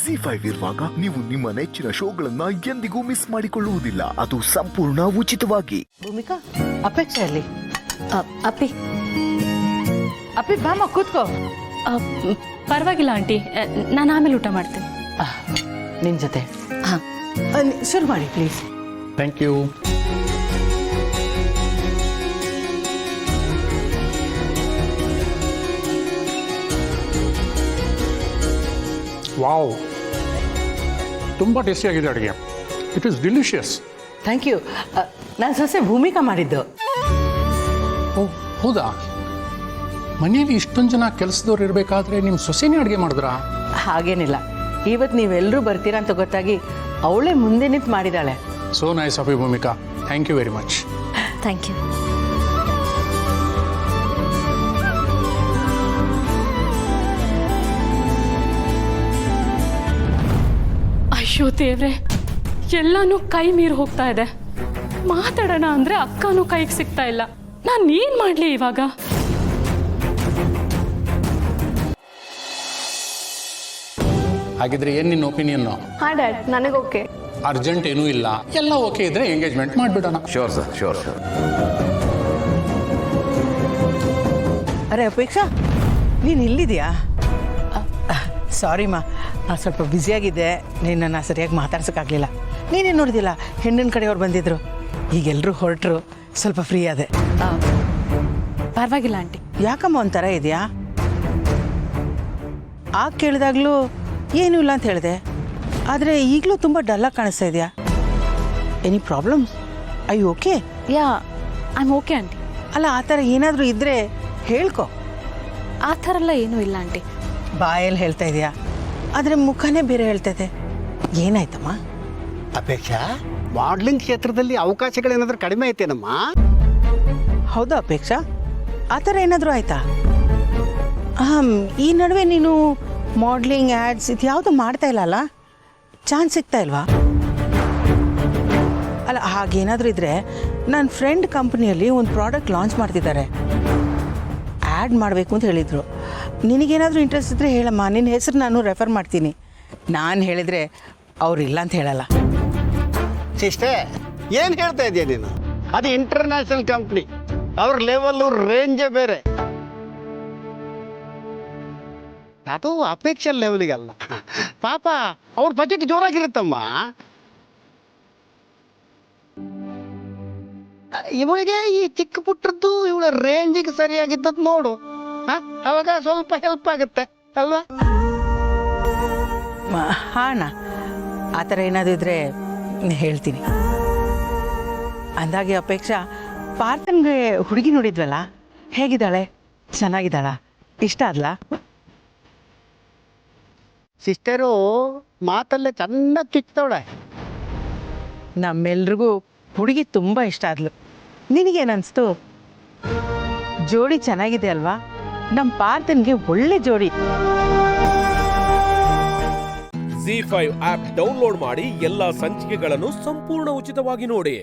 ಜಿ5 ಇರುವಾಗ ನೀವು ನಿಮ್ಮ ನೆಚ್ಚಿನ ಶೋಗಳನ್ನ ಎಂದಿಗೂ ಮಿಸ್ ಮಾಡಿಕೊಳ್ಳುವುದಿಲ್ಲ. ಅದು ಸಂಪೂರ್ಣ ಉಚಿತವಾಗಿ. ಭೂಮಿಕಾ, ಅಪೇಕ್ಷೆ ಅಲ್ಲಿ. ಅಪ್ಪಿ ಅಪ್ಪಿ ಬಾಮ ಕೂತ್ಕೋ. ಪರವಾಗಿಲ್ಲ ಆಂಟಿ, ನಾನು ಆಮೇಲೆ ಊಟ ಮಾಡ್ತೇನೆ. ನಿನ್ ಜೊತೆ ಹಾಂ, ಶುರು ಮಾಡಿ ಪ್ಲೀಸ್. Thank you. ವಾವ್, ತುಂಬ ಟೇಸ್ಟಿಯಾಗಿದೆ ಅಡುಗೆ. It is delicious. Thank you. ನನ್ನ ಸೊಸೆ ಭೂಮಿಕಾ ಮಾಡಿದ್ದು. ಓ ಹೌದಾ? ಮನೆಯಲ್ಲಿ ಇಷ್ಟೊಂದು ಜನ ಕೆಲಸದವ್ರು ಇರಬೇಕಾದ್ರೆ ನಿಮ್ಮ ಸೊಸೆನೇ ಅಡುಗೆ ಮಾಡಿದ್ರಾ? ಹಾಗೇನಿಲ್ಲ, ಇವತ್ತು ನೀವೆಲ್ಲರೂ ಬರ್ತೀರಾ ಅಂತ ಗೊತ್ತಾಗಿ ಅವಳೇ ಮುಂದೆ ನಿಂತು ಮಾಡಿದಾಳೆ. So nice of you Bhumika. Thank you very much. Thank you. ಅಯ್ಯೋ ದೇವ್ರೆ, ಎಲ್ಲಾನು ಕೈ ಮೀರಿ ಹೋಗ್ತಾ ಇದೆ. ಮಾತಾಡೋಣ ಅಂದ್ರೆ ಅಕ್ಕನೂ ಕೈಗೆ ಸಿಗ್ತಾ ಇಲ್ಲ. ನಾನು ಏನ್ ಮಾಡ್ಲಿ ಇವಾಗ? ಹಾಗಿದ್ರೆ ಏನು ನಿನ್ನ ಒಪಿನಿಯನ್ನು? ಹಾ ಡ್ಯಾಡ್, ನನಗೆ ಓಕೆ. ಅರ್ಜೆಂಟ್ ಏನೂ ಇಲ್ಲ, ಎಲ್ಲ ಓಕೆ ಇದ್ರೆ ಎಂಗೇಜ್ಮೆಂಟ್ ಮಾಡಿಬಿಡೋಣ. Sure sir, sure sure. ಅರೆ ಅಪೇಕ್ಷಾ, ನೀನು ಇಲ್ಲಿದೆಯಾ? ಸಾರಿ ಮಾ, ಸ್ವಲ್ಪ ಬ್ಯುಸಿಯಾಗಿದ್ದೆ, ನಿನ್ನನ್ನು ಸರಿಯಾಗಿ ಮಾತಾಡ್ಸೋಕ್ಕಾಗಲಿಲ್ಲ. ನೀನೇ ನೋಡಿದಿಲ್ಲ, ಹೆಣ್ಣಿನ ಕಡೆಯವ್ರು ಬಂದಿದ್ರು. ಈಗೆಲ್ಲರೂ ಹೊರಟರು, ಸ್ವಲ್ಪ ಫ್ರೀ ಆದೆ. ಪರವಾಗಿಲ್ಲ ಆಂಟಿ. ಯಾಕಮ್ಮ ಒಂಥರ ಇದೆಯಾ? ಆಗ ಕೇಳಿದಾಗಲೂ ಏನೂ ಇಲ್ಲ ಅಂತ ಹೇಳಿದೆ, ಆದರೆ ಈಗಲೂ ತುಂಬ ಡಲ್ಲಾಗಿ ಕಾಣಿಸ್ತಾ ಇದೆಯಾ? Any problem? I okay? Yeah, I am okay aunty. ಅಲ್ಲ, ಆ ಥರ ಏನಾದರೂ ಇದ್ದರೆ ಹೇಳ್ಕೊ. ಆ ಥರ ಎಲ್ಲ ಏನೂ ಇಲ್ಲ ಆಂಟಿ. ಬಾಯಲ್ಲಿ ಹೇಳ್ತಾ ಇದೆಯಾ, ಆದರೆ ಮುಖನೇ ಬೇರೆ ಹೇಳ್ತೈತೆ. ಏನಾಯ್ತಮ್ಮ? ಅಪೇಕ್ಷಾ, ಮಾಡ್ಲಿಂಗ್ ಕ್ಷೇತ್ರದಲ್ಲಿ ಅವಕಾಶಗಳೇನಾದ್ರೂ ಕಡಿಮೆ ಐತೇನಮ್ಮ? ಹೌದಾ ಅಪೇಕ್ಷಾ? ಆ ಥರ ಏನಾದರೂ ಆಯ್ತಾ? ಈ ನಡುವೆ ನೀನು ಮಾಡ್ಲಿಂಗ್, ಆ್ಯಡ್ಸ್ ಇದು ಯಾವುದು ಮಾಡ್ತಾ ಇಲ್ಲ ಅಲ್ಲ? ಚಾನ್ಸ್ ಸಿಗ್ತಾ ಇಲ್ವಾ? ಅಲ್ಲ, ಹಾಗೇನಾದರೂ ಇದ್ದರೆ ನನ್ನ ಫ್ರೆಂಡ್ ಕಂಪ್ನಿಯಲ್ಲಿ ಒಂದು ಪ್ರಾಡಕ್ಟ್ ಲಾಂಚ್ ಮಾಡ್ತಿದ್ದಾರೆ. ಆ್ಯಡ್ ಮಾಡಬೇಕು ಅಂತ ಹೇಳಿದರು. ನಿನಗೇನಾದರೂ ಇಂಟ್ರೆಸ್ಟ್ ಇದ್ದರೆ ಹೇಳಮ್ಮ, ನಿನ್ನ ಹೆಸರು ನಾನು ರೆಫರ್ ಮಾಡ್ತೀನಿ. ನಾನು ಹೇಳಿದರೆ ಅವ್ರು ಇಲ್ಲ ಅಂತ ಹೇಳಲ್ಲ. ಸಿಸ್ಟೇ, ಏನು ಹೇಳ್ತಾ ಇದೆಯಾ ನೀನು? ಅದು ಇಂಟರ್ನ್ಯಾಷನಲ್ ಕಂಪ್ನಿ, ಅವ್ರ ಲೆವೆಲ್ಲು ರೇಂಜೇ ಬೇರೆ. ಅದು ಅಪೇಕ್ಷೆ ಲೆವೆಲಿಗಲ್ಲ. ಪಾಪ ಅವ್ರ ಬಜೆಟ್ ಜೋರಾಗಿರುತ್ತಮ್ಮ. ಇವಳಿಗೆ ಈ ಚಿಕ್ಕ ಪುಟ್ಟದ್ದು ಇವಳ ರೇಂಜಿಗೆ ಸರಿಯಾಗಿದ್ದದ್ದು ನೋಡು. ಅವಾಗ ಸ್ವಲ್ಪ ಹೆಲ್ಪ್ ಆಗುತ್ತೆ ಅಲ್ವಾ? ಹಾಂ, ಆ ಥರ ಏನಾದರೂ ಇದ್ದರೆ ಹೇಳ್ತೀನಿ. ಅಂದಾಗೆ ಅಪೇಕ್ಷಾ, ಪಾರ್ಥನ್ಗೆ ಹುಡುಗಿ ನೋಡಿದ್ವಲ್ಲ, ಹೇಗಿದ್ದಾಳೆ? ಚೆನ್ನಾಗಿದ್ದಾಳ? ಇಷ್ಟ ಆದ್ಲಾ? ಸಿಸ್ಟರು ಮಾತಲ್ಲೇ ಚೆನ್ನಾಗಿ ಚುಚ್ತವಳೆ. ನಮ್ಮೆಲ್ರಿಗೂ ಹುಡುಗಿ ತುಂಬ ಇಷ್ಟ ಆದ್ಲು. ನಿನಗೇನನ್ನಿಸ್ತು? ಜೋಡಿ ಚೆನ್ನಾಗಿದೆ ಅಲ್ವಾ? ನಮ್ಮ ಪಾರ್ಥನ್ಗೆ ಒಳ್ಳೆ ಜೋಡಿ. ಜಿ5 ಆಪ್ ಡೌನ್ಲೋಡ್ ಮಾಡಿ ಎಲ್ಲಾ ಸಂಚಿಕೆಗಳನ್ನು ಸಂಪೂರ್ಣ ಉಚಿತವಾಗಿ ನೋಡಿ.